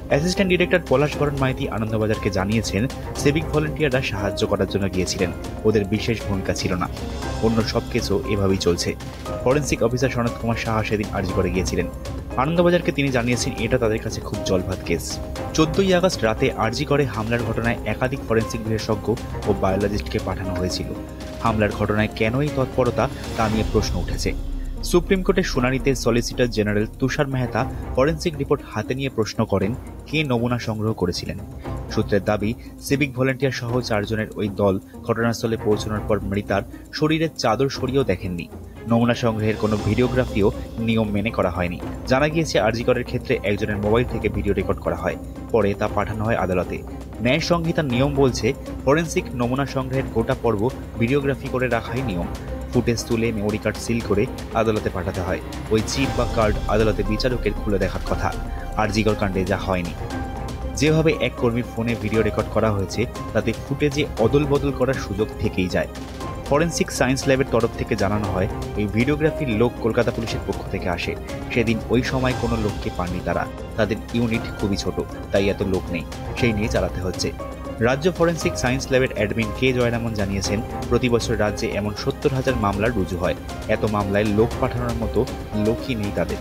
Assistant director Palashbaran Maiti আনন্দবাজারকে জানিয়েছেন, civic ভলেন্টিয়াররা সাহায্য করার জন্য গিয়েছিলেন, ওদের বিশেষ ভূমিকা ছিল না। অন্য সব কেসও এভাবেই চলছে। ফরেন্সিক অফিসার সনৎ কুমার সাহা সেদিন আরজি করে গিয়েছিলেন। আনন্দবাজারকে তিনি জানিয়েছেন, এটা তাদের কাছে খুব জলভাত কেস। 14ই আগস্ট রাতে আরজি করে হামলার ঘটনায় একাধিক ফরেন্সিক বিশেষজ্ঞ ও বায়োলজিস্টকে পাঠানো হয়েছিল। হামলার ঘটনায় কেন এই তৎপরতা তা নিয়ে প্রশ্ন উঠেছে। সুপ্রিম কোর্টের শুনানিতে সলিসিটর জেনারেল তুষার মেহতা ফরেন্সিক রিপোর্ট হাতে নিয়ে প্রশ্ন করেন, কে নমুনা সংগ্রহ করেছিলেন। সূত্রের দাবি, সিভিক ভলেন্টিয়ার সহ 4 জনের ওই দল ঘটনাস্থলে পৌঁছানোর পর মৃতার শরীরের চাদর সরিয়েও দেখেননি। নমুনা সংগ্রহের কোনো ভিডিওগ্রাফিও নিয়ম মেনে করা হয়নি। জানা গিয়েছে, আরজি করের ক্ষেত্রে একজনের মোবাইল থেকে ভিডিও রেকর্ড করা হয়, পরে তা পাঠানো হয় আদালতে। ন্যায় সংহিতার নিয়ম বলছে, ফরেন্সিক নমুনা সংগ্রহের গোটা পর্ব ভিডিওগ্রাফি করে রাখাই নিয়ম। ফুটেজ তুলে মেমোরি কার্ড সিল করে আদালতে পাঠাতে হয়। ওই চিপ বা কার্ড আদালতে বিচারকের খুলে দেখার কথা। আরজিকর কাণ্ডে যা হয়নি। যেভাবে এক কর্মীর ফোনে ভিডিও রেকর্ড করা হয়েছে, তাতে ফুটেজে অদল বদল করার সুযোগ থেকেই যায়। ফরেন্সিক সায়েন্স ল্যাবের তরফ থেকে জানানো হয়, এই ভিডিওগ্রাফির লোক কলকাতা পুলিশের পক্ষ থেকে আসে। সেদিন ওই সময় কোনো লোককে পাননি তারা। তাদের ইউনিট খুবই ছোট, তাই এত লোক নেই, সেই নিয়ে চালাতে হচ্ছে। রাজ্য ফরেন্সিক সায়েন্স ল্যাবের অ্যাডমিন কে জয়রামন জানিয়েছেন, প্রতি বছর রাজ্যে এমন 70,000 মামলা রুজু হয়। এত মামলায় লোক পাঠানোর মতো লোকই নেই তাদের।